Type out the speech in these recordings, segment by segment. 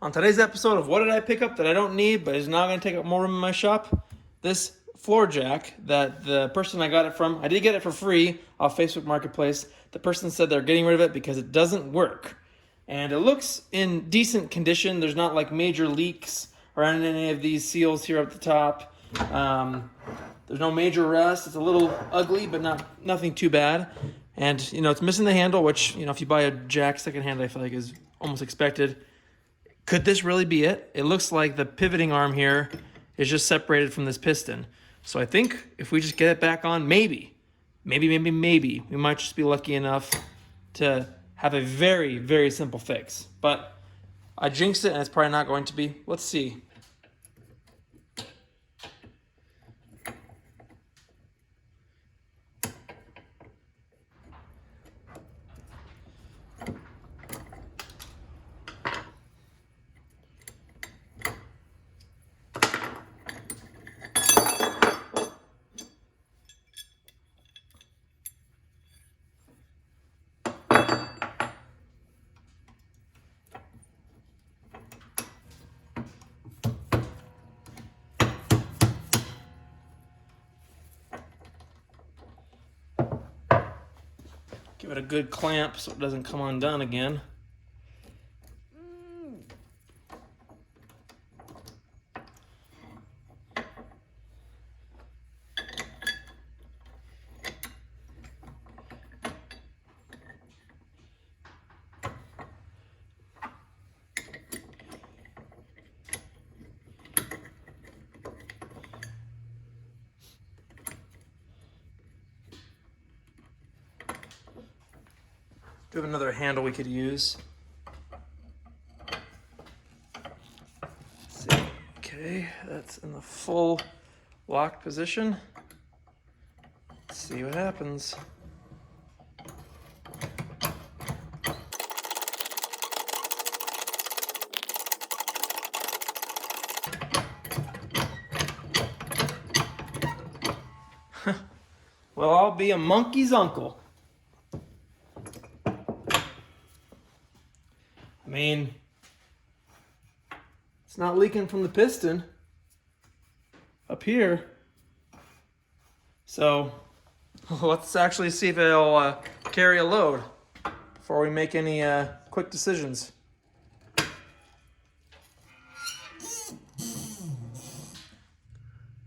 On today's episode of What Did I Pick Up That I Don't Need But Is Not Going to Take Up More Room in My Shop, this floor jack that the person I got it from, I did get it for free off Facebook Marketplace. The person said they're getting rid of it because it doesn't work. And it looks in decent condition. There's not like major leaks around any of these seals here up the top. There's no major rust. It's a little ugly, but nothing too bad. And, it's missing the handle, which, if you buy a jack secondhand, I feel like is almost expected. Could this really be it? It looks like the pivoting arm here is just separated from this piston. So I think if we just get it back on, maybe, we might just be lucky enough to have a very, very simple fix. But I jinxed it and it's probably not going to be. Let's see. Give it a good clamp so it doesn't come undone again. Do have another handle we could use. Let's see. Okay, that's in the full locked position. Let's see what happens. Well, I'll be a monkey's uncle. I mean, it's not leaking from the piston up here. So let's actually see if it'll carry a load before we make any quick decisions.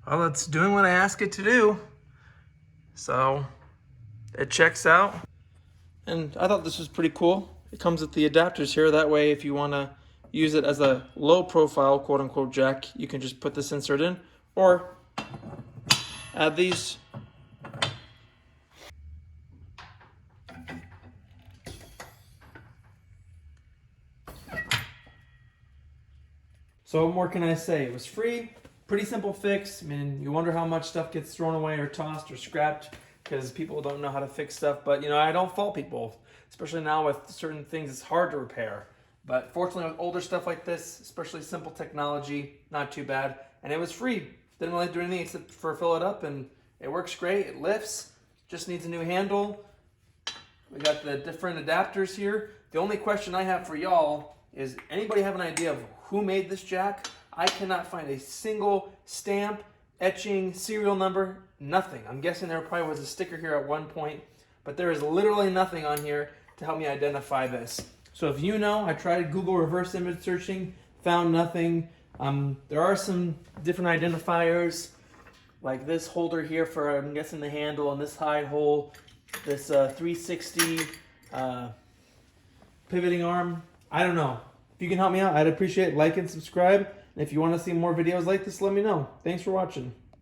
Well, it's doing what I ask it to do. So it checks out. And I thought this was pretty cool. It comes with the adapters here. That way, if you want to use it as a low profile, quote unquote, jack, you can just put this insert in or add these. So what more can I say? It was free, pretty simple fix. I mean, you wonder how much stuff gets thrown away or tossed or scrapped because people don't know how to fix stuff. But, I don't fault people. Especially now with certain things, it's hard to repair. But fortunately with older stuff like this, especially simple technology, not too bad. And it was free. Didn't really do anything except for fill it up, and it works great. It lifts, just needs a new handle. We got the different adapters here. The only question I have for y'all is, anybody have an idea of who made this jack? I cannot find a single stamp, etching, serial number, nothing. I'm guessing there probably was a sticker here at one point, but there is literally nothing on here to help me identify this. So if you know, I tried Google reverse image searching, found nothing. There are some different identifiers, like this holder here for, I'm guessing, the handle, and this hide hole, this 360 pivoting arm. I don't know. If you can help me out, I'd appreciate it. Like and subscribe. And if you want to see more videos like this, let me know. Thanks for watching.